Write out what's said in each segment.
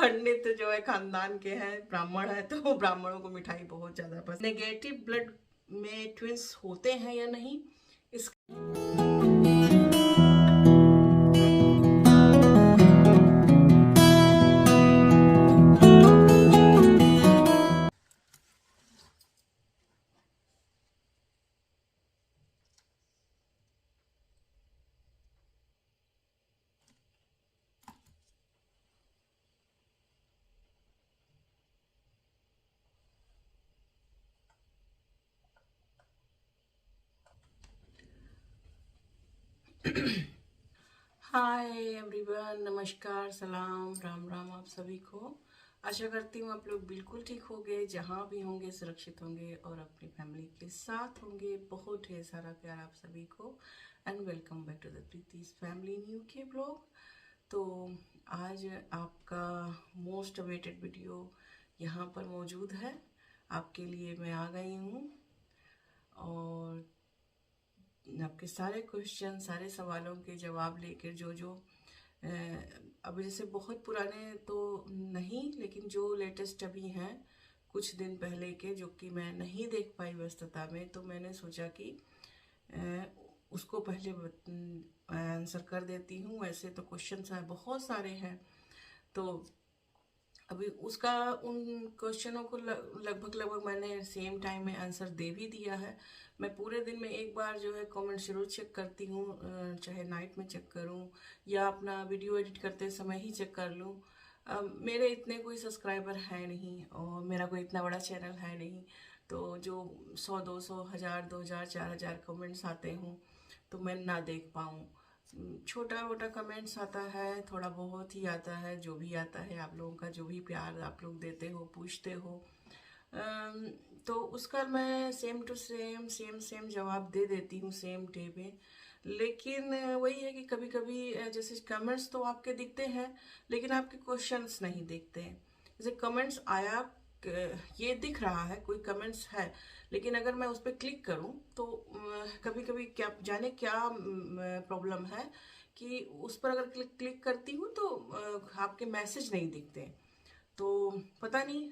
पंडित जो है खानदान के हैं, ब्राह्मण है, तो ब्राह्मणों को मिठाई बहुत ज्यादा पसंद। नेगेटिव ब्लड में ट्विंस होते हैं या नहीं, इस हाय एवरीवन, नमस्कार, सलाम, राम राम आप सभी को। आशा करती हूँ आप लोग बिल्कुल ठीक होंगे, जहाँ भी होंगे सुरक्षित होंगे और अपनी फैमिली के साथ होंगे। बहुत ढेर सारा प्यार आप सभी को and welcome back to the Preeti's family new के ब्लॉग। तो आज आपका मोस्ट अवेटेड वीडियो यहाँ पर मौजूद है, आपके लिए मैं आ गई हूँ और आपके सारे क्वेश्चन, सारे सवालों के जवाब लेकर जो अब जैसे बहुत पुराने तो नहीं, लेकिन जो लेटेस्ट अभी हैं कुछ दिन पहले के, जो कि मैं नहीं देख पाई व्यस्तता में, तो मैंने सोचा कि उसको पहले आंसर कर देती हूँ। वैसे तो क्वेश्चन बहुत सारे हैं, तो अभी उसका उन क्वेश्चनों को लगभग मैंने सेम टाइम में आंसर दे भी दिया है। मैं पूरे दिन में एक बार जो है कमेंट जरूर चेक करती हूँ, चाहे नाइट में चेक करूँ या अपना वीडियो एडिट करते समय ही चेक कर लूँ। मेरे इतने कोई सब्सक्राइबर है नहीं और मेरा कोई इतना बड़ा चैनल है नहीं, तो जो 100 200 1000 2000 4000 कमेंट्स आते हों तो मैं ना देख पाऊँ। छोटा मोटा कमेंट्स आता है, थोड़ा बहुत ही आता है, जो भी आता है आप लोगों का, जो भी प्यार आप लोग देते हो, पूछते हो, तो उसका मैं सेम टू सेम जवाब दे देती हूँ सेम डे पे। लेकिन वही है कि कभी कभी जैसे कमेंट्स तो आपके दिखते हैं लेकिन आपके क्वेश्चंस नहीं दिखते हैं। जैसे कमेंट्स आया, ये दिख रहा है कोई कमेंट्स है, लेकिन अगर मैं उस पर क्लिक करूं तो कभी कभी क्या जाने क्या प्रॉब्लम है कि उस पर अगर क्लिक करती हूँ तो आपके मैसेज नहीं दिखते। तो पता नहीं,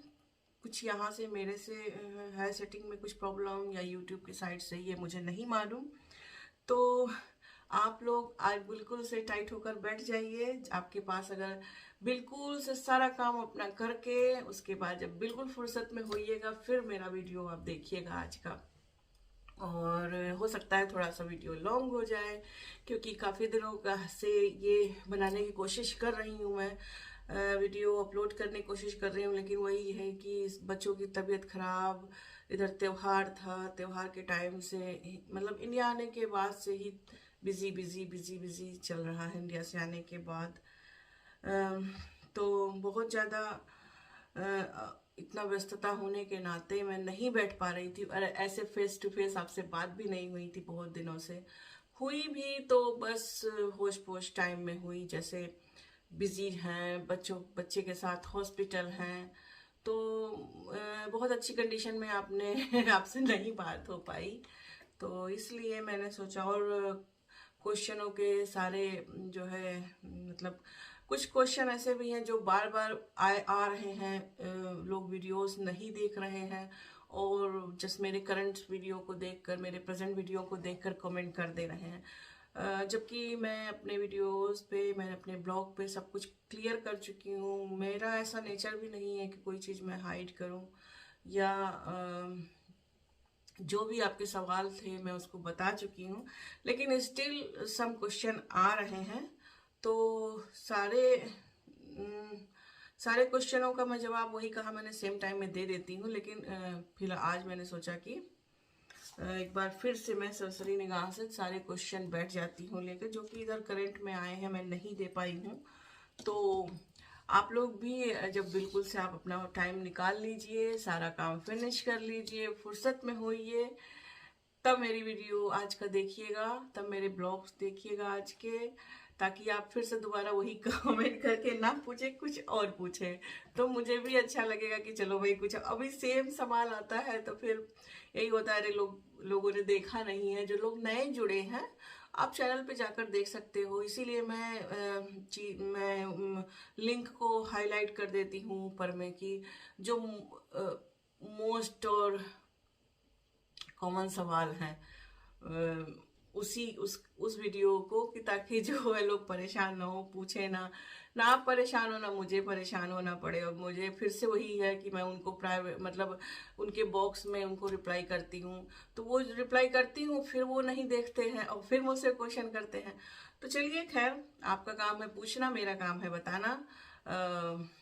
कुछ यहाँ से मेरे से है सेटिंग में कुछ प्रॉब्लम या यूट्यूब की साइड से, ये मुझे नहीं मालूम। तो आप लोग आज बिल्कुल से टाइट होकर बैठ जाइए। आपके पास अगर बिल्कुल से सारा काम अपना करके उसके बाद जब बिल्कुल फुर्सत में होइएगा फिर मेरा वीडियो आप देखिएगा आज का। और हो सकता है थोड़ा सा वीडियो लॉन्ग हो जाए, क्योंकि काफ़ी दिनों का से ये बनाने की कोशिश कर रही हूँ मैं, वीडियो अपलोड करने की कोशिश कर रही हूँ, लेकिन वही है कि बच्चों की तबीयत खराब, इधर त्योहार था, त्योहार के टाइम से मतलब इंडिया आने के बाद से ही बिजी बिजी बिजी बिजी चल रहा है। इंडिया से आने के बाद तो बहुत ज़्यादा इतना व्यस्तता होने के नाते मैं नहीं बैठ पा रही थी, और ऐसे फेस टू फेस आपसे बात भी नहीं हुई थी बहुत दिनों से। हुई भी तो बस होश पोश टाइम में हुई, जैसे बिजी हैं, बच्चे के साथ हॉस्पिटल हैं, तो बहुत अच्छी कंडीशन में आपने आपसे नहीं बात हो पाई, तो इसलिए मैंने सोचा। और क्वेश्चनों के सारे जो है मतलब कुछ क्वेश्चन ऐसे भी हैं जो बार बार आ रहे हैं, लोग वीडियोस नहीं देख रहे हैं और जस्ट मेरे करंट वीडियो को देखकर, मेरे प्रेजेंट वीडियो को देखकर कमेंट कर दे रहे हैं, जबकि मैं अपने वीडियोस पे, मैं अपने ब्लॉग पे सब कुछ क्लियर कर चुकी हूँ। मेरा ऐसा नेचर भी नहीं है कि कोई चीज़ मैं हाइड करूँ या जो भी आपके सवाल थे मैं उसको बता चुकी हूँ, लेकिन स्टिल सम क्वेश्चन आ रहे हैं। तो सारे क्वेश्चनों का मैं जवाब वही कहा मैंने, सेम टाइम में दे देती हूँ, लेकिन फिलहाल आज मैंने सोचा कि एक बार फिर से मैं सरसरी निगाह से सारे क्वेश्चन बैठ जाती हूँ लेकर, जो कि इधर करंट में आए हैं, मैं नहीं दे पाई हूँ। तो आप लोग भी जब बिल्कुल से आप अपना टाइम निकाल लीजिए, सारा काम फिनिश कर लीजिए, फुर्सत में होइए, तब मेरी वीडियो आज का देखिएगा, तब मेरे ब्लॉग्स देखिएगा आज के, ताकि आप फिर से दोबारा वही कमेंट करके ना पूछे, कुछ और पूछे, तो मुझे भी अच्छा लगेगा कि चलो भाई कुछ अभी सेम सवाल आता है तो फिर यही होता है, अरे लोगों ने देखा नहीं है, जो लोग नए जुड़े हैं आप चैनल पे जाकर देख सकते हो। इसीलिए मैं लिंक को हाईलाइट कर देती हूँ ऊपर में कि जो मोस्ट और कॉमन सवाल हैं उस वीडियो को, कि ताकि जो है लोग परेशान ना हो, पूछे ना आप परेशान हो ना मुझे परेशान होना पड़े। और मुझे फिर से वही है कि मैं उनको प्राइवेट मतलब उनके बॉक्स में उनको रिप्लाई करती हूँ, तो वो रिप्लाई करती हूँ, फिर वो नहीं देखते हैं और फिर मुझसे क्वेश्चन करते हैं। तो चलिए खैर, आपका काम है पूछना, मेरा काम है बताना।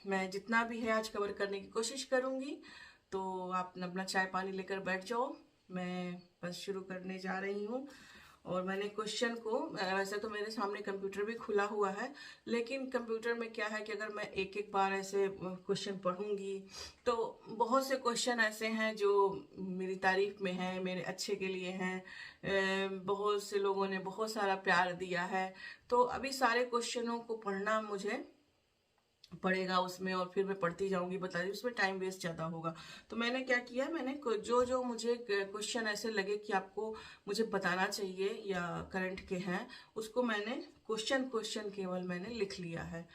मैं जितना भी है आज कवर करने की कोशिश करूँगी। तो आप अपना चाय पानी लेकर बैठ जाओ, मैं बस शुरू करने जा रही हूँ। और मैंने क्वेश्चन को, वैसे तो मेरे सामने कंप्यूटर भी खुला हुआ है, लेकिन कंप्यूटर में क्या है कि अगर मैं एक एक बार ऐसे क्वेश्चन पढ़ूंगी तो बहुत से क्वेश्चन ऐसे हैं जो मेरी तारीफ में हैं, मेरे अच्छे के लिए हैं। बहुत से लोगों ने बहुत सारा प्यार दिया है, तो अभी सारे क्वेश्चनों को पढ़ना मुझे पड़ेगा उसमें, और फिर मैं पढ़ती जाऊंगी बता रही, उसमें टाइम वेस्ट ज़्यादा होगा। तो मैंने क्या किया, मैंने जो जो मुझे क्वेश्चन ऐसे लगे कि आपको मुझे बताना चाहिए या करंट के हैं, उसको मैंने क्वेश्चन क्वेश्चन केवल मैंने लिख लिया है।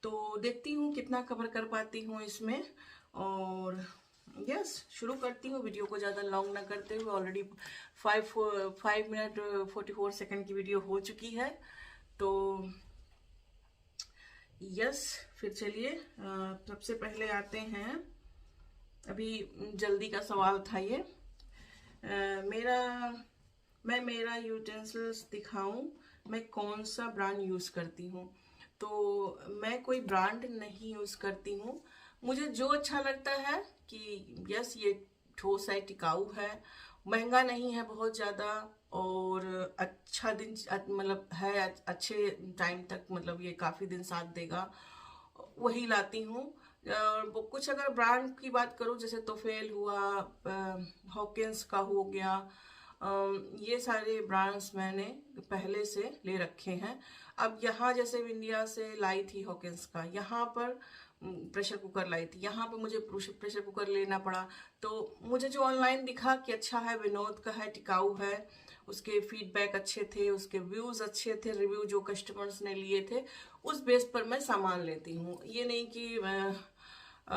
तो देखती हूँ कितना कवर कर पाती हूँ इसमें। और यस, शुरू करती हूँ, वीडियो को ज़्यादा लॉन्ग ना करते हुए। ऑलरेडी 5 मिनट 44 सेकेंड की वीडियो हो चुकी है। तो यस, फिर चलिए सबसे पहले आते हैं, अभी जल्दी का सवाल था ये। मेरा मैं मेरा यूटेंसिल्स दिखाऊं, मैं कौन सा ब्रांड यूज़ करती हूँ। तो मैं कोई ब्रांड नहीं यूज़ करती हूँ, मुझे जो अच्छा लगता है कि यस ये ठोस है, टिकाऊ है, महंगा नहीं है बहुत ज़्यादा, और अच्छा दिन मतलब है, अच्छे टाइम तक मतलब ये काफ़ी दिन साथ देगा, वही लाती हूँ। और कुछ अगर ब्रांड की बात करूँ, जैसे तोफेल हुआ, हॉकिंस का हो गया, ये सारे ब्रांड्स मैंने पहले से ले रखे हैं। अब यहाँ जैसे इंडिया से लाई थी हॉकिंस का, यहाँ पर प्रेशर कुकर लाई थी, यहाँ पर मुझे प्रेशर कुकर लेना पड़ा। तो मुझे जो ऑनलाइन दिखा कि अच्छा है, विनोद का है, टिकाऊ है, उसके फीडबैक अच्छे थे, उसके व्यूज़ अच्छे थे, रिव्यू जो कस्टमर्स ने लिए थे, उस बेस पर मैं सामान लेती हूँ। ये नहीं कि मैं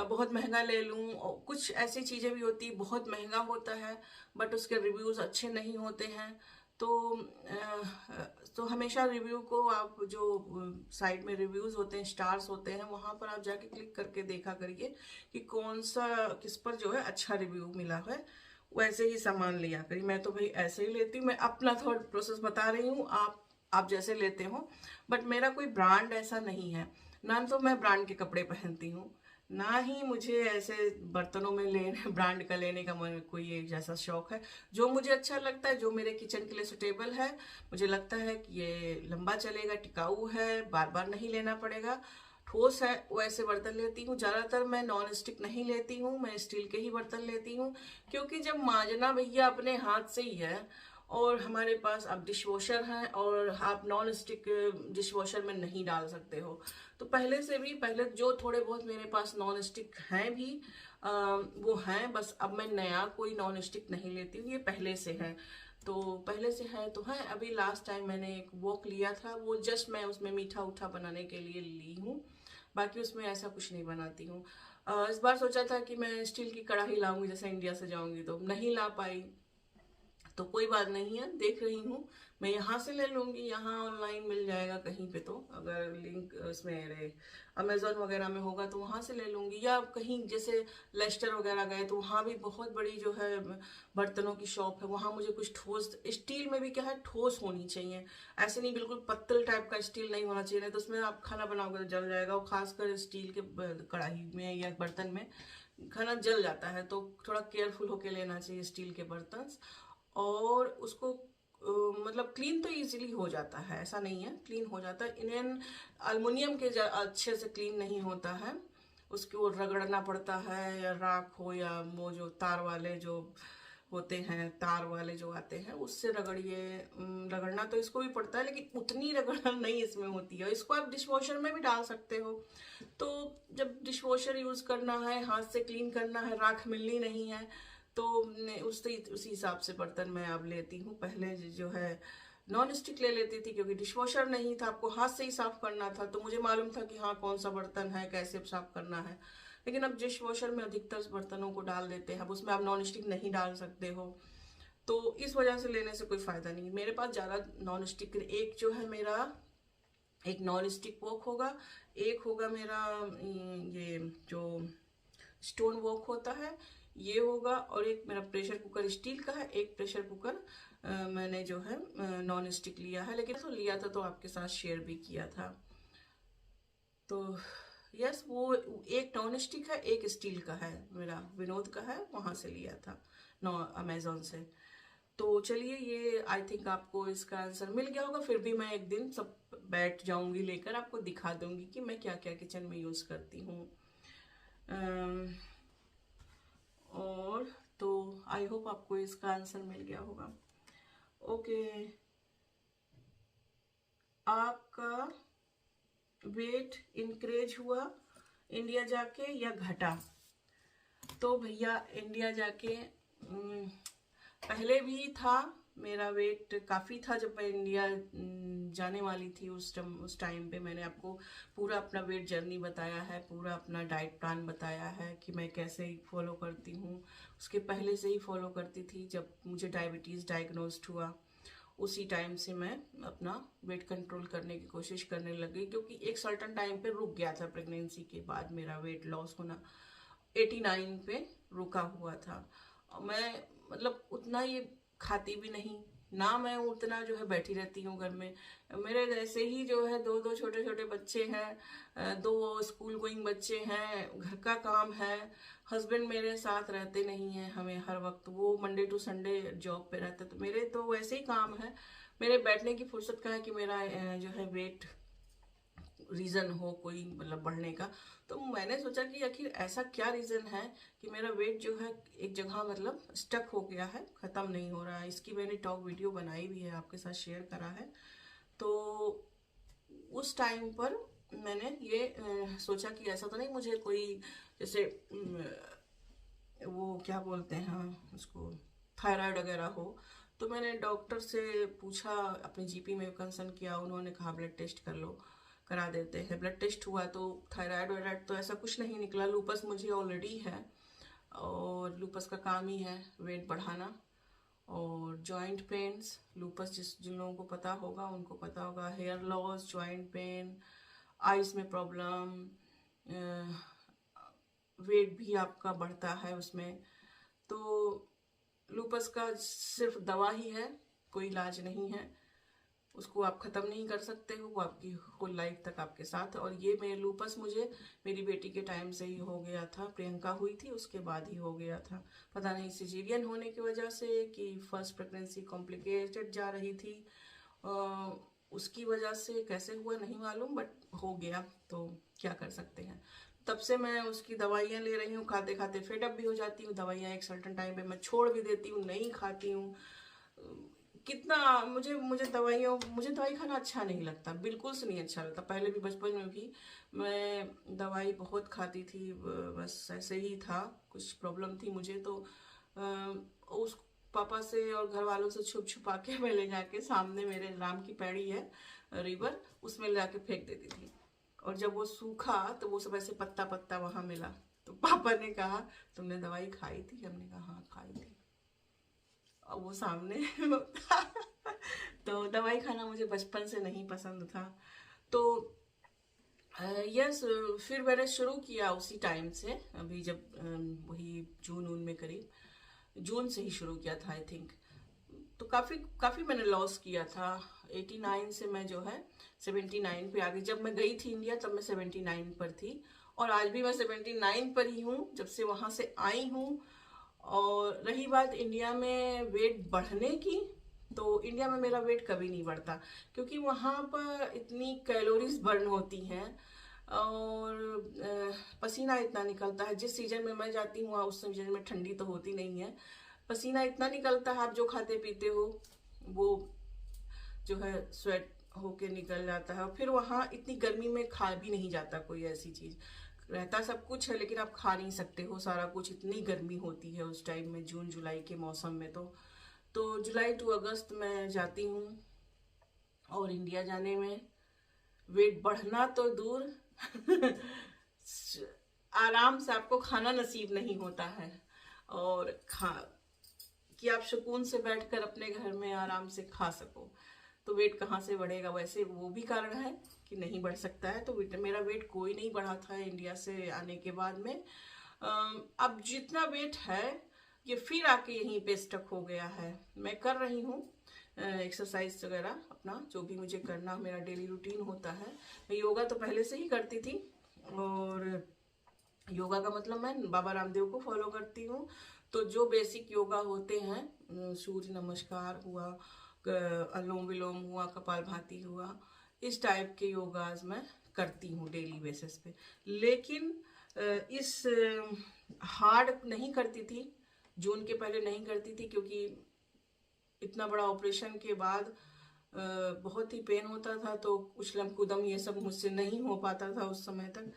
बहुत महंगा ले लूँ। और कुछ ऐसी चीज़ें भी होती, बहुत महंगा होता है बट उसके रिव्यूज़ अच्छे नहीं होते हैं। तो हमेशा रिव्यू को आप जो साइड में रिव्यूज़ होते हैं, स्टार्स होते हैं, वहाँ पर आप जाके क्लिक करके देखा करिए कि कौन सा किस पर जो है अच्छा रिव्यू मिला है, वैसे ही सामान लिया करिए। मैं तो भाई ऐसे ही लेती हूँ, मैं अपना थॉट प्रोसेस बता रही हूँ, आप जैसे लेते हो। बट मेरा कोई ब्रांड ऐसा नहीं है, ना तो मैं ब्रांड के कपड़े पहनती हूँ, ना ही मुझे ऐसे बर्तनों में लेने ब्रांड का लेने का मन कोई एक जैसा शौक है। जो मुझे अच्छा लगता है, जो मेरे किचन के लिए सुटेबल है, मुझे लगता है कि ये लंबा चलेगा, टिकाऊ है, बार बार नहीं लेना पड़ेगा, ठोस है, वैसे बर्तन लेती हूँ। ज़्यादातर मैं नॉन स्टिक नहीं लेती हूँ, मैं स्टील के ही बर्तन लेती हूँ, क्योंकि जब मांजना भैया अपने हाथ से ही है, और हमारे पास अब डिश वॉशर हैं, और आप नॉन स्टिक डिश वॉशर में नहीं डाल सकते हो। तो पहले जो थोड़े बहुत मेरे पास नॉन स्टिक हैं भी, वो हैं, बस अब मैं नया कोई नॉन स्टिक नहीं लेती हूँ, ये पहले से है। तो पहले से है तो है। अभी लास्ट टाइम मैंने एक वॉक लिया था, वो जस्ट मैं उसमें मीठा उठा बनाने के लिए ली हूँ, बाकी उसमें ऐसा कुछ नहीं बनाती हूँ। इस बार सोचा था कि मैं स्टील की कढ़ाई लाऊंगी, जैसे इंडिया से जाऊंगी, तो नहीं ला पाई। तो कोई बात नहीं है, देख रही हूँ, मैं यहाँ से ले लूँगी, यहाँ ऑनलाइन मिल जाएगा कहीं पे, तो अगर लिंक उसमें अमेजोन वगैरह में होगा तो वहाँ से ले लूँगी, या कहीं जैसे लेस्टर वगैरह गए तो वहाँ भी बहुत बड़ी जो है बर्तनों की शॉप है, वहाँ मुझे कुछ ठोस, स्टील में भी क्या है, ठोस होनी चाहिए, ऐसे नहीं बिल्कुल पत्तल टाइप का स्टील नहीं होना चाहिए, नहीं तो उसमें आप खाना बनाओगे तो जल जाएगा, और खासकर स्टील के कढ़ाई में या बर्तन में खाना जल जाता है। तो थोड़ा केयरफुल होके लेना चाहिए स्टील के बर्तन। और उसको मतलब क्लीन तो इजीली हो जाता है, ऐसा नहीं है, क्लीन हो जाता है। इंडियन अल्मुनियम के अच्छे से क्लीन नहीं होता है, उसको रगड़ना पड़ता है, या राख हो या वो जो तार वाले जो होते हैं, तार वाले जो आते हैं, उससे रगड़िए। रगड़ना तो इसको भी पड़ता है, लेकिन उतनी रगड़ना नहीं इसमें होती है। इसको आप डिश वॉशर में भी डाल सकते हो। तो जब डिश वॉशर यूज़ करना है, हाथ से क्लीन करना है, राख मिलनी नहीं है, तो उसी हिसाब से बर्तन मैं अब लेती हूँ। पहले जो है नॉन स्टिक ले लेती थी, क्योंकि डिशवॉशर नहीं था, आपको हाथ से ही साफ करना था, तो मुझे मालूम था कि हाँ कौन सा बर्तन है, कैसे साफ करना है। लेकिन अब डिशवॉशर में अधिकतर बर्तनों को डाल देते हैं, अब उसमें आप नॉन स्टिक नहीं डाल सकते हो, तो इस वजह से लेने से कोई फायदा नहीं। मेरे पास ज़्यादा नॉन स्टिक, एक जो है मेरा एक नॉन स्टिक वॉक होगा, एक होगा मेरा ये जो स्टोन वॉक होता है ये होगा, और एक मेरा प्रेशर कुकर स्टील का है, एक प्रेशर कुकर मैंने जो है नॉन स्टिक लिया है, लेकिन तो लिया था तो आपके साथ शेयर भी किया था। तो यस, वो एक नॉन स्टिक है, एक स्टील का है, मेरा विनोद का है, वहां से लिया था अमेजोन से। तो चलिए, ये आई थिंक आपको इसका आंसर मिल गया होगा। फिर भी मैं एक दिन सब बैठ जाऊंगी लेकर, आपको दिखा दूंगी कि मैं क्या क्या किचन में यूज करती हूँ। और तो आई होप आपको इसका आंसर मिल गया होगा। ओके, आपका वेट इंक्रीज हुआ इंडिया जाके या घटा? तो भैया इंडिया जाके पहले भी था, मेरा वेट काफ़ी था जब मैं इंडिया जाने वाली थी। उस टाइम पे मैंने आपको पूरा अपना वेट जर्नी बताया है, पूरा अपना डाइट प्लान बताया है कि मैं कैसे फॉलो करती हूँ। उसके पहले से ही फॉलो करती थी, जब मुझे डायबिटीज़ डायग्नोस्ड हुआ उसी टाइम से मैं अपना वेट कंट्रोल करने की कोशिश करने लग गई, क्योंकि एक सर्टन टाइम पे रुक गया था। प्रेगनेंसी के बाद मेरा वेट लॉस होना 89 पे रुका हुआ था। मैं मतलब उतना ये खाती भी नहीं ना, मैं उतना जो है बैठी रहती हूँ घर में। मेरे जैसे ही जो है दो दो छोटे छोटे बच्चे हैं, दो स्कूल गोइंग बच्चे हैं, घर का काम है, हस्बैंड मेरे साथ रहते नहीं हैं हमें हर वक्त, वो मंडे टू संडे जॉब पे रहते, तो मेरे तो वैसे ही काम है, मेरे बैठने की फुर्सत कहाँ है कि मेरा जो है वेट रीज़न हो कोई मतलब बढ़ने का। तो मैंने सोचा कि आखिर ऐसा क्या रीज़न है कि मेरा वेट जो है एक जगह मतलब स्टक हो गया है, ख़त्म नहीं हो रहा है। इसकी मैंने टॉक वीडियो बनाई भी है, आपके साथ शेयर करा है। तो उस टाइम पर मैंने ये सोचा कि ऐसा तो नहीं मुझे कोई जैसे वो क्या बोलते हैं उसको, थायराइड वगैरह हो। तो मैंने डॉक्टर से पूछा, अपने जीपी में कंसल्ट किया, उन्होंने कहा ब्लड टेस्ट कर लो, करा देते हैं। ब्लड टेस्ट हुआ तो थायराइड वायराइड तो ऐसा कुछ नहीं निकला, लूपस मुझे ऑलरेडी है, और लूपस का काम ही है वेट बढ़ाना। और जॉइंट पेन्स, लूपस जिन लोगों को पता होगा उनको पता होगा, hair loss, joint pain, eyes में प्रॉब्लम, वेट भी आपका बढ़ता है उसमें। तो लूपस का सिर्फ दवा ही है, कोई इलाज नहीं है, उसको आप ख़त्म नहीं कर सकते हो, वो आपकी होल लाइफ तक आपके साथ। और ये मेरे लूपस मुझे मेरी बेटी के टाइम से ही हो गया था, प्रियंका हुई थी उसके बाद ही हो गया था। पता नहीं सिजेरियन होने की वजह से कि फर्स्ट प्रेगनेंसी कॉम्प्लिकेटेड जा रही थी, उसकी वजह से कैसे हुआ नहीं मालूम, बट हो गया, तो क्या कर सकते हैं। तब से मैं उसकी दवाइयाँ ले रही हूँ, खाते खाते फेड अप भी हो जाती हूँ, दवाइयाँ एक सर्टन टाइम पे मैं छोड़ भी देती हूँ, नहीं खाती हूँ। कितना मुझे मुझे दवाई खाना अच्छा नहीं लगता, बिल्कुल से नहीं अच्छा लगता। पहले भी बचपन में भी मैं दवाई बहुत खाती थी, बस ऐसे ही था, कुछ प्रॉब्लम थी मुझे तो उस पापा से और घर वालों से छुप छुपा के मैं ले जाके, सामने मेरे राम की पैड़ी है रिवर, उसमें ले जाके फेंक देती थी। और जब वो सूखा तो वो सब ऐसे पत्ता पत्ता वहां मिला, तो पापा ने कहा तुमने दवाई खाई थी? हमने कहा हाँ खाई थी, और वो सामने तो दवाई खाना मुझे बचपन से नहीं पसंद था। तो यस, फिर मैंने शुरू किया उसी टाइम से, अभी जब वही जून में करीब जून से ही शुरू किया था आई थिंक। तो काफ़ी काफ़ी मैंने लॉस किया था। 89 से मैं जो है 79 पे आ गई। जब मैं गई थी इंडिया तब मैं 79 पर थी, और आज भी मैं 79 पर ही हूँ जब से वहाँ से आई हूँ। और रही बात इंडिया में वेट बढ़ने की, तो इंडिया में मेरा वेट कभी नहीं बढ़ता, क्योंकि वहाँ पर इतनी कैलोरीज बर्न होती हैं, और पसीना इतना निकलता है। जिस सीजन में मैं जाती हूँ उस सीजन में ठंडी तो होती नहीं है, पसीना इतना निकलता है, आप जो खाते पीते हो वो जो है स्वेट होके निकल जाता है। और फिर वहाँ इतनी गर्मी में खा भी नहीं जाता, कोई ऐसी चीज़ रहता सब कुछ है लेकिन आप खा नहीं सकते हो सारा कुछ, इतनी गर्मी होती है उस टाइम में, जून जुलाई के मौसम में। तो जुलाई टू अगस्त में जाती हूँ और इंडिया जाने में वेट बढ़ना तो दूर आराम से आपको खाना नसीब नहीं होता है। और कि आप सुकून से बैठकर अपने घर में आराम से खा सको, तो वेट कहाँ से बढ़ेगा। वैसे वो भी कारण है कि नहीं बढ़ सकता है। तो मेरा वेट कोई नहीं बढ़ा था इंडिया से आने के बाद में। अब जितना वेट है ये फिर आके यहीं पे स्टक हो गया है। मैं कर रही हूँ एक्सरसाइज वगैरह, अपना जो भी मुझे करना मेरा डेली रूटीन होता है। मैं योगा तो पहले से ही करती थी, और योगा का मतलब मैं बाबा रामदेव को फॉलो करती हूँ। तो जो बेसिक योगा होते हैं, सूर्य नमस्कार हुआ, अनुलोम विलोम हुआ, कपालभाति हुआ, इस टाइप के योगाज मैं करती हूँ डेली बेसिस पे। लेकिन इस हार्ड नहीं करती थी, जून के पहले नहीं करती थी, क्योंकि इतना बड़ा ऑपरेशन के बाद बहुत ही पेन होता था। तो उछलम कूदम ये सब मुझसे नहीं हो पाता था उस समय तक।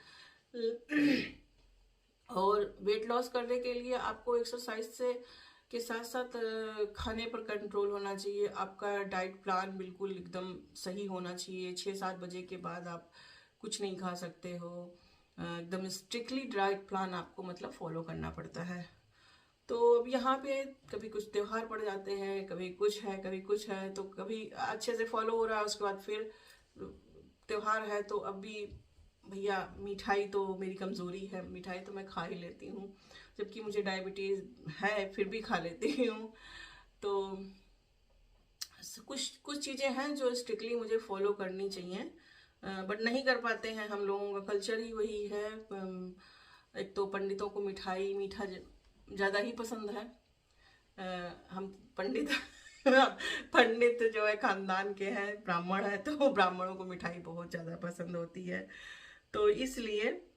और वेट लॉस करने के लिए आपको एक्सरसाइज से के साथ साथ खाने पर कंट्रोल होना चाहिए। आपका डाइट प्लान बिल्कुल एकदम सही होना चाहिए। 6-7 बजे के बाद आप कुछ नहीं खा सकते हो। एकदम स्ट्रिक्टली डाइट प्लान आपको मतलब फॉलो करना पड़ता है। तो अब यहाँ पे कभी कुछ त्योहार पड़ जाते हैं, कभी कुछ है कभी कुछ है, तो कभी अच्छे से फॉलो हो रहा है, उसके बाद फिर त्योहार है। तो अब भी भैया मिठाई तो मेरी कमज़ोरी है, मिठाई तो मैं खा ही लेती हूँ, जबकि मुझे डायबिटीज़ है फिर भी खा लेती हूँ। तो कुछ कुछ चीज़ें हैं जो स्ट्रिक्टली मुझे फॉलो करनी चाहिए, बट नहीं कर पाते हैं। हम लोगों का कल्चर ही वही है। एक तो पंडितों को मिठाई मीठा ज़्यादा ही पसंद है। हम पंडित पंडित जो है खानदान के हैं, ब्राह्मण है, तो ब्राह्मणों को मिठाई बहुत ज़्यादा पसंद होती है। तो इसलिए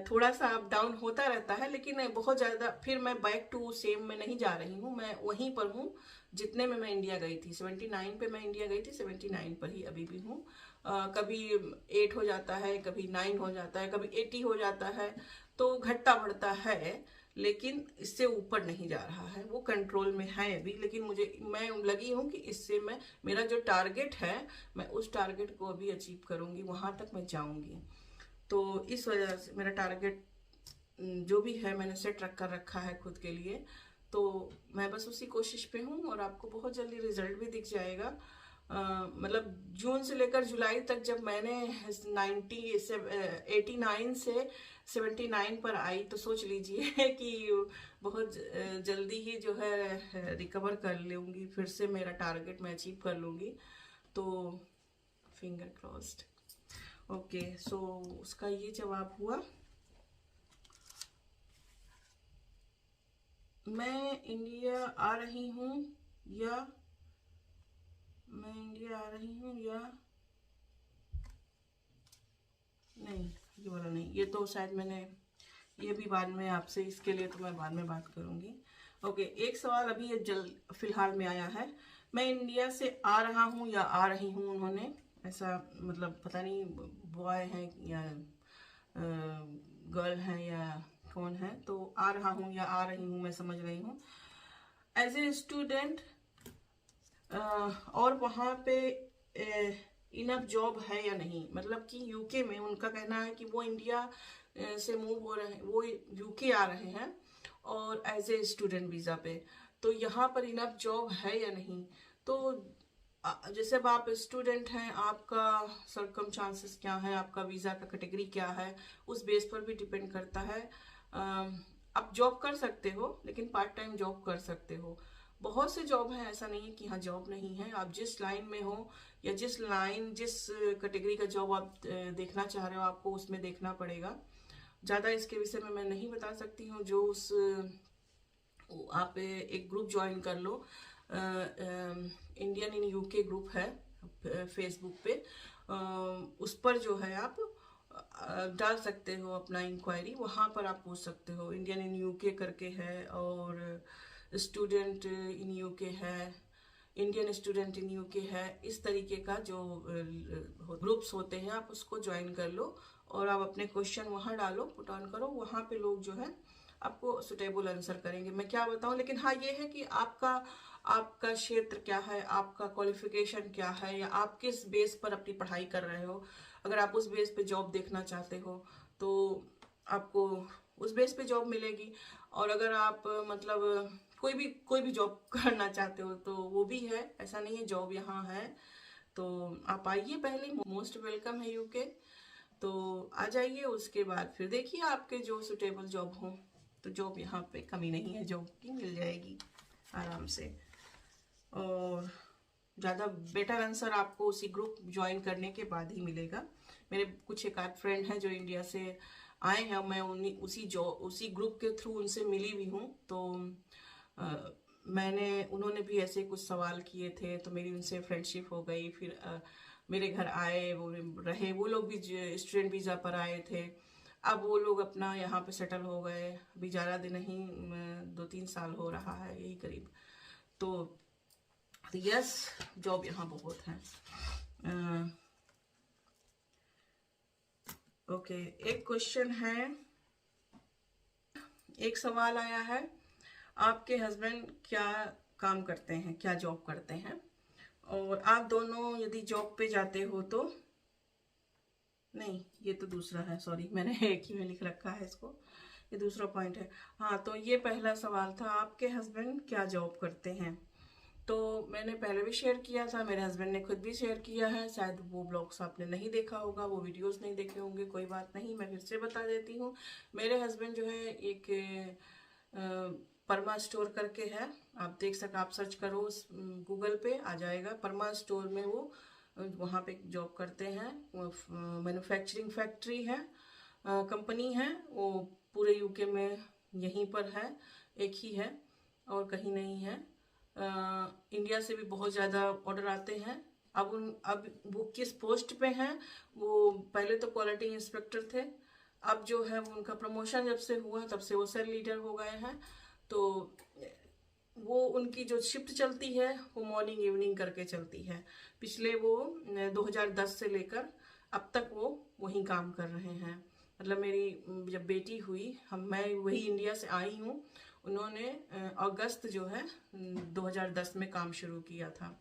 थोड़ा सा अप डाउन होता रहता है, लेकिन बहुत ज़्यादा फिर मैं बैक टू सेम में नहीं जा रही हूँ। मैं वहीं पर हूँ जितने में मैं इंडिया गई थी। 79 पे मैं इंडिया गई थी, 79 पर ही अभी भी हूँ। कभी 8 हो जाता है, कभी 9 हो जाता है, कभी 80 हो जाता है, तो घटता बढ़ता है, लेकिन इससे ऊपर नहीं जा रहा है। वो कंट्रोल में है अभी, लेकिन मैं लगी हूँ कि इससे मेरा जो टारगेट है, मैं उस टारगेट को अभी अचीव करूँगी, वहाँ तक मैं जाऊँगी। तो इस वजह से मेरा टारगेट जो भी है मैंने सेट कर रखा है खुद के लिए। तो मैं बस उसी कोशिश पे हूँ, और आपको बहुत जल्दी रिजल्ट भी दिख जाएगा। मतलब जून से लेकर जुलाई तक जब मैंने 89 से 79 पर आई, तो सोच लीजिए कि बहुत जल्दी ही जो है रिकवर कर लूँगी, फिर से मेरा टारगेट मैं अचीव कर लूँगी। तो फिंगर क्रॉस्ड। ओके, सो उसका ये जवाब हुआ। मैं इंडिया आ रही हूँ या नहीं, ये वाला नहीं, ये तो शायद मैंने, ये भी बाद में आपसे, इसके लिए तो मैं बाद में बात करूँगी। ओके, एक सवाल अभी ये फिलहाल में आया है। मैं इंडिया से आ रहा हूँ या आ रही हूँ, उन्होंने ऐसा मतलब पता नहीं बॉय है या गर्ल है या कौन है। तो आ रहा हूँ या आ रही हूँ मैं समझ रही हूँ। एज ए स्टूडेंट, और वहाँ पे इनफ जॉब है या नहीं, मतलब कि यूके में उनका कहना है कि वो इंडिया से मूव हो रहे हैं, वो यूके आ रहे हैं और एज ए स्टूडेंट वीज़ा पे। तो यहाँ पर इनफ जॉब है या नहीं। तो जैसे अब आप स्टूडेंट हैं, आपका सरकम चांसेस क्या है, आपका वीज़ा का कैटेगरी क्या है, उस बेस पर भी डिपेंड करता है। आप जॉब कर सकते हो, लेकिन पार्ट टाइम जॉब कर सकते हो। बहुत से जॉब है, ऐसा नहीं है कि हाँ जॉब नहीं है। आप जिस लाइन में हो या जिस कैटेगरी का जॉब आप देखना चाह रहे हो, आपको उसमें देखना पड़ेगा। ज़्यादा इसके विषय में मैं नहीं बता सकती हूँ। जो आप एक ग्रुप ज्वाइन कर लो, इंडियन इन यूके ग्रुप है फेसबुक पे, उस पर जो है आप डाल सकते हो अपना इंक्वायरी, वहाँ पर आप पूछ सकते हो। इंडियन इन यूके करके है, और स्टूडेंट इन यूके है, इंडियन स्टूडेंट इन यूके है। इस तरीके का जो ग्रुप्स होते हैं, आप उसको ज्वाइन कर लो और आप अपने क्वेश्चन वहाँ डालो, पुट ऑन करो। वहाँ पे लोग जो है आपको सुटेबल आंसर करेंगे, मैं क्या बताऊं। लेकिन हाँ ये है कि आपका आपका क्षेत्र क्या है, आपका क्वालिफिकेशन क्या है, या आप किस बेस पर अपनी पढ़ाई कर रहे हो। अगर आप उस बेस पे जॉब देखना चाहते हो तो आपको उस बेस पे जॉब मिलेगी। और अगर आप मतलब कोई भी जॉब करना चाहते हो तो वो भी है, ऐसा नहीं है, जॉब यहाँ है। तो आप आइए, पहले मोस्ट वेलकम है यूके। तो आ जाइए, उसके बाद फिर देखिए आपके जो सुटेबल जॉब हो। तो जॉब यहाँ पे कमी नहीं है, जॉब की मिल जाएगी आराम से। और ज़्यादा बेटर आंसर आपको उसी ग्रुप ज्वाइन करने के बाद ही मिलेगा। मेरे कुछ एक आध फ्रेंड हैं जो इंडिया से आए हैं, मैं उन्हीं उसी ग्रुप के थ्रू उनसे मिली भी हूँ। तो उन्होंने भी ऐसे कुछ सवाल किए थे, तो मेरी उनसे फ्रेंडशिप हो गई। फिर मेरे घर आए, वो रहे, वो लोग भी स्टूडेंट वीज़ा पर आए थे। अब वो लोग अपना यहाँ पे सेटल हो गए, अभी ज़्यादा दिन नहीं, 2-3 साल हो रहा है यही करीब। तो यस, जॉब यहाँ बहुत है। ओके, एक क्वेश्चन है, एक सवाल आया है, आपके हस्बैंड क्या काम करते हैं, क्या जॉब करते हैं, और आप दोनों यदि जॉब पे जाते हो तो, नहीं ये तो दूसरा है, सॉरी मैंने एक ही में लिख रखा है इसको, ये दूसरा पॉइंट है। हाँ, तो ये पहला सवाल था, आपके हस्बैंड क्या जॉब करते हैं। तो मैंने पहले भी शेयर किया था, मेरे हस्बैंड ने खुद भी शेयर किया है, शायद वो ब्लॉग्स आपने नहीं देखा होगा, वो वीडियोस नहीं देखे होंगे, कोई बात नहीं, मैं फिर से बता देती हूँ। मेरे हस्बैंड जो है एक परमा स्टोर करके है, आप सर्च करो गूगल पे आ जाएगा, परमा स्टोर में वो वहाँ पे जॉब करते हैं। मैन्युफैक्चरिंग फैक्ट्री है, कंपनी है, वो पूरे यूके में यहीं पर है, एक ही है और कहीं नहीं है। इंडिया से भी बहुत ज़्यादा ऑर्डर आते हैं। अब वो किस पोस्ट पे हैं, वो पहले तो क्वालिटी इंस्पेक्टर थे, अब जो है वो उनका प्रमोशन जब से हुआ तब से वो सेल लीडर हो गए हैं। तो वो उनकी जो शिफ्ट चलती है वो मॉर्निंग इवनिंग करके चलती है। पिछले वो 2010 से लेकर अब तक वो वहीं काम कर रहे हैं। मतलब मेरी जब बेटी हुई, मैं वही इंडिया से आई हूँ, उन्होंने अगस्त जो है 2010 में काम शुरू किया था,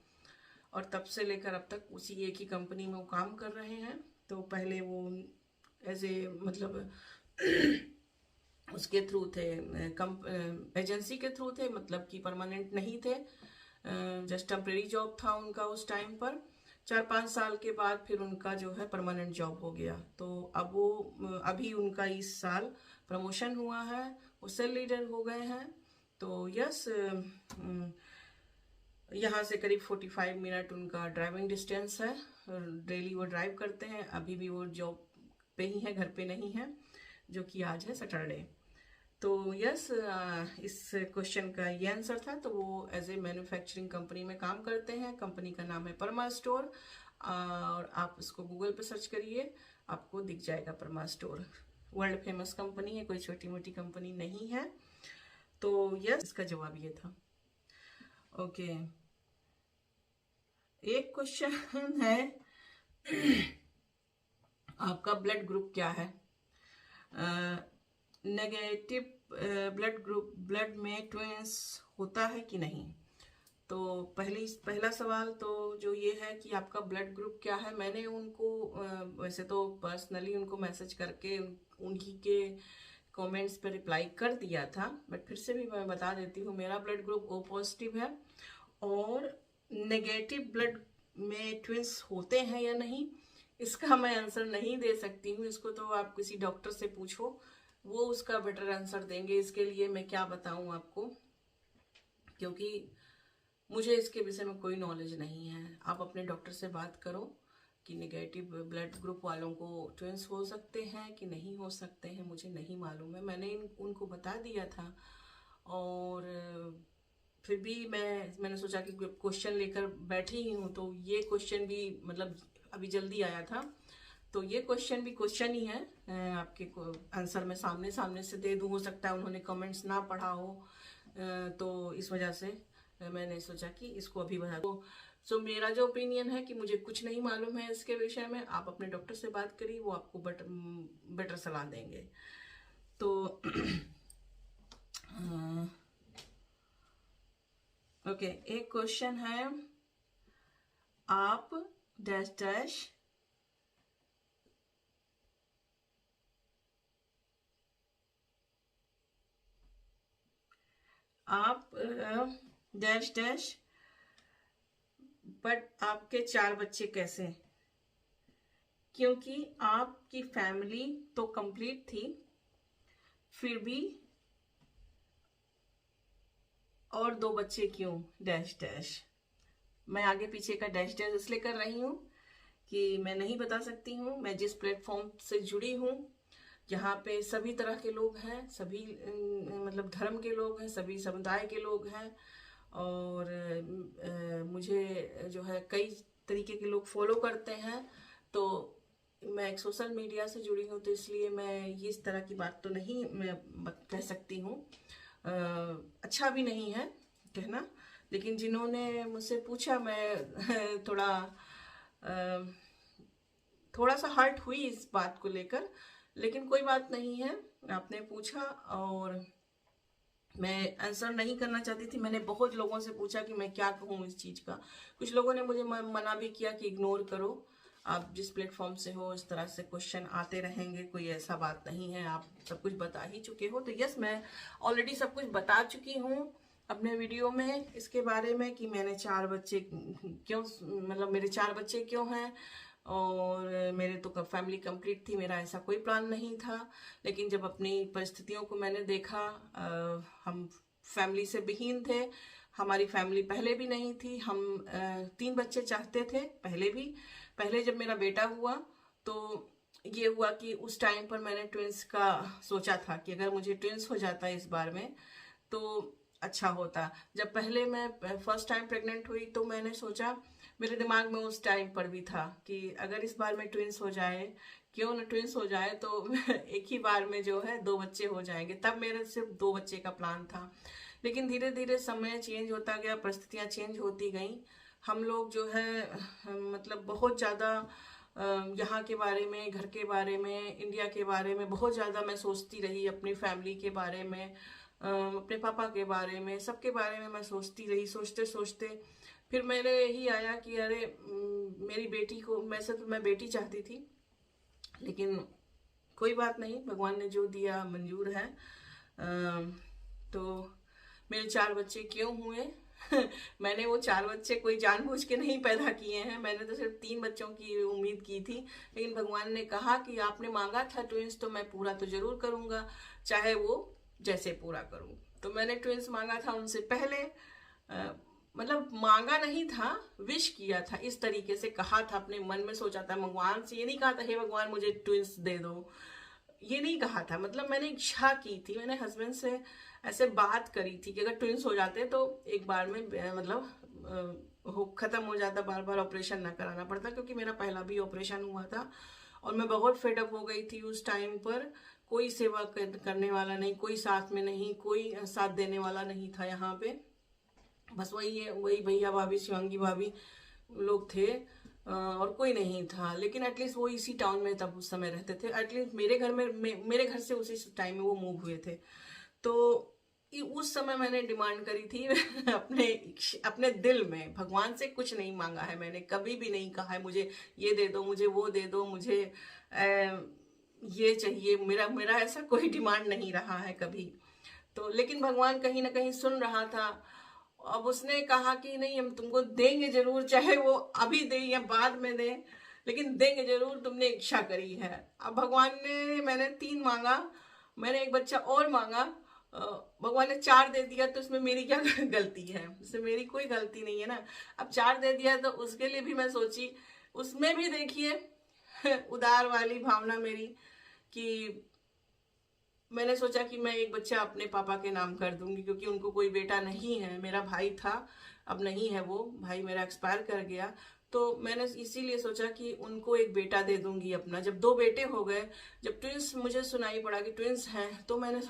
और तब से लेकर अब तक उसी एक ही कंपनी में वो काम कर रहे हैं। तो पहले वो एज ए मतलब उसके थ्रू थे, एजेंसी के थ्रू थे, मतलब कि परमानेंट नहीं थे, जस्ट टेम्परेरी जॉब था उनका उस टाइम पर। 4-5 साल के बाद फिर उनका जो है परमानेंट जॉब हो गया। तो अब वो अभी उनका इस साल प्रमोशन हुआ है, वो सेल लीडर हो गए हैं। तो यस, यहाँ से करीब 45 मिनट उनका ड्राइविंग डिस्टेंस है, डेली वो ड्राइव करते हैं। अभी भी वो जॉब पे ही है, घर पे नहीं है, जो कि आज है सैटरडे। तो यस, इस क्वेश्चन का ये आंसर था। तो वो एज ए मैन्युफैक्चरिंग कंपनी में काम करते हैं, कंपनी का नाम है परमा स्टोर, और आप इसको गूगल पे सर्च करिए, आपको दिख जाएगा परमा स्टोर। वर्ल्ड फेमस कंपनी है, कोई छोटी मोटी कंपनी नहीं है। तो यस, इसका जवाब ये था। ओके, एक क्वेश्चन है, आपका ब्लड ग्रुप क्या है। नेगेटिव ब्लड ग्रुप, ब्लड में ट्विंस होता है कि नहीं। तो पहला सवाल तो जो ये है कि आपका ब्लड ग्रुप क्या है, मैंने उनको वैसे तो पर्सनली उनको मैसेज करके उन्हीं के कमेंट्स पर रिप्लाई कर दिया था, बट फिर से भी मैं बता देती हूँ, मेरा ब्लड ग्रुप ओ पॉजिटिव है। और नेगेटिव ब्लड में ट्विंस होते हैं या नहीं, इसका मैं आंसर नहीं दे सकती हूँ। इसको तो आप किसी डॉक्टर से पूछो, वो उसका बेटर आंसर देंगे। इसके लिए मैं क्या बताऊँ आपको, क्योंकि मुझे इसके विषय में कोई नॉलेज नहीं है। आप अपने डॉक्टर से बात करो कि नेगेटिव ब्लड ग्रुप वालों को ट्विंस हो सकते हैं कि नहीं हो सकते हैं, मुझे नहीं मालूम है। मैंने उनको बता दिया था, और फिर भी मैंने सोचा कि क्वेश्चन लेकर बैठी ही हूँ, तो ये क्वेश्चन भी मतलब अभी जल्दी आया था, तो ये क्वेश्चन भी क्वेश्चन ही है, आपके आंसर मैं सामने सामने से दे दूँ। हो सकता है उन्होंने कमेंट्स ना पढ़ा हो, तो इस वजह से मैंने सोचा कि इसको अभी बता दो। सो मेरा जो ओपिनियन है कि मुझे कुछ नहीं मालूम है इसके विषय में, आप अपने डॉक्टर से बात करिए, वो आपको बेटर सलाह देंगे। तो ओके, एक क्वेश्चन है, आप डैश डैश आप डैश डैश बट आपके 4 बच्चे कैसे? क्योंकि आपकी फैमिली तो कंप्लीट थी, फिर भी और 2 बच्चे क्यों? Dash dash. मैं आगे पीछे का डैश डैश इसलिए कर रही हूँ कि मैं नहीं बता सकती हूँ। मैं जिस प्लेटफॉर्म से जुड़ी हूँ, जहाँ पे सभी तरह के लोग हैं, सभी मतलब धर्म के लोग हैं, सभी समुदाय के लोग हैं, और मुझे जो है कई तरीके के लोग फॉलो करते हैं। तो मैं एक सोशल मीडिया से जुड़ी हूँ, तो इसलिए मैं ये इस तरह की बात तो नहीं मैं कह सकती हूँ। अच्छा भी नहीं है कहना, लेकिन जिन्होंने मुझसे पूछा, मैं थोड़ा सा हर्ट हुई इस बात को लेकर, लेकिन कोई बात नहीं है। आपने पूछा और मैं आंसर नहीं करना चाहती थी। मैंने बहुत लोगों से पूछा कि मैं क्या कहूँ इस चीज़ का। कुछ लोगों ने मुझे मना भी किया कि इग्नोर करो, आप जिस प्लेटफॉर्म से हो इस तरह से क्वेश्चन आते रहेंगे, कोई ऐसा बात नहीं है, आप सब कुछ बता ही चुके हो। तो यस, मैं ऑलरेडी सब कुछ बता चुकी हूँ अपने वीडियो में इसके बारे में कि मैंने 4 बच्चे क्यों, मतलब मेरे 4 बच्चे क्यों हैं, और मेरे तो फैमिली कंप्लीट थी, मेरा ऐसा कोई प्लान नहीं था। लेकिन जब अपनी परिस्थितियों को मैंने देखा, हम फैमिली से विहीन थे, हमारी फैमिली पहले भी नहीं थी। हम 3 बच्चे चाहते थे पहले जब मेरा बेटा हुआ तो ये हुआ कि उस टाइम पर मैंने ट्विंस का सोचा था कि अगर मुझे ट्विंस हो जाता इस बार में तो अच्छा होता। जब पहले मैं फर्स्ट टाइम प्रेग्नेंट हुई तो मैंने सोचा, मेरे दिमाग में उस टाइम पर भी था कि अगर इस बार में ट्विंस हो जाए, क्यों ना ट्विंस हो जाए, तो एक ही बार में जो है 2 बच्चे हो जाएंगे। तब मेरा सिर्फ 2 बच्चे का प्लान था। लेकिन धीरे धीरे समय चेंज होता गया, परिस्थितियां चेंज होती गई। हम लोग जो है मतलब बहुत ज़्यादा यहाँ के बारे में, घर के बारे में, इंडिया के बारे में बहुत ज़्यादा मैं सोचती रही, अपनी फैमिली के बारे में, अपने पापा के बारे में, सबके बारे में मैं सोचती रही। सोचते सोचते फिर मैंने यही आया कि अरे मेरी बेटी को, वैसे तो मैं बेटी चाहती थी, लेकिन कोई बात नहीं, भगवान ने जो दिया मंजूर है। तो मेरे 4 बच्चे क्यों हुए? मैंने वो 4 बच्चे कोई जानबूझ के नहीं पैदा किए हैं। मैंने तो सिर्फ 3 बच्चों की उम्मीद की थी, लेकिन भगवान ने कहा कि आपने मांगा था ट्विंस, तो मैं पूरा तो जरूर करूंगा, चाहे वो जैसे पूरा करूं। तो मैंने ट्विंस मांगा था उनसे पहले, मतलब मांगा नहीं था, विश किया था, इस तरीके से कहा था, अपने मन में सोचा था। भगवान से ये नहीं कहा था हे भगवान मुझे ट्विंस दे दो, ये नहीं कहा था। मतलब मैंने इच्छा की थी, मैंने हस्बैंड से ऐसे बात करी थी कि अगर ट्विंस हो जाते तो एक बार में मतलब खत्म हो जाता, बार बार ऑपरेशन ना कराना पड़ता, क्योंकि मेरा पहला भी ऑपरेशन हुआ था और मैं बहुत फेडअप हो गई थी उस टाइम पर। कोई सेवा करने वाला नहीं, कोई साथ में नहीं, कोई साथ देने वाला नहीं था यहाँ पे। बस वही भैया भाभी, शिवांगी भाभी लोग थे, और कोई नहीं था। लेकिन एटलीस्ट वो इसी टाउन में तब उस समय रहते थे। एटलीस्ट मेरे घर में, मेरे घर से उसी टाइम में वो मूव हुए थे। तो उस समय मैंने डिमांड करी थी अपने दिल में। भगवान से कुछ नहीं मांगा है मैंने, कभी भी नहीं कहा है मुझे ये दे दो, मुझे वो दे दो, मुझे ये चाहिए। मेरा ऐसा कोई डिमांड नहीं रहा है कभी। तो लेकिन भगवान कहीं ना कहीं सुन रहा था। अब उसने कहा कि नहीं, हम तुमको देंगे जरूर, चाहे वो अभी दे या बाद में दे, लेकिन देंगे जरूर, तुमने इच्छा करी है। अब भगवान ने, मैंने 3 मांगा, मैंने एक बच्चा और मांगा, भगवान ने 4 दे दिया, तो इसमें मेरी क्या गलती है? इसमें मेरी कोई गलती नहीं है ना। अब 4 दे दिया तो उसके लिए भी मैं सोची, उसमें भी देखिए उदार वाली भावना मेरी, कि मैंने सोचा कि मैं एक बच्चा अपने पापा के नाम कर दूंगी, क्योंकि उनको कोई बेटा नहीं है। मेरा भाई था, अब नहीं है, वो भाई मेरा एक्सपायर कर गया। तो मैंने इसीलिए सोचा कि उनको एक बेटा दे दूंगी अपना। जब 2 बेटे हो गए, जब ट्विंस मुझे सुनाई पड़ा कि ट्विंस हैं, तो मैंने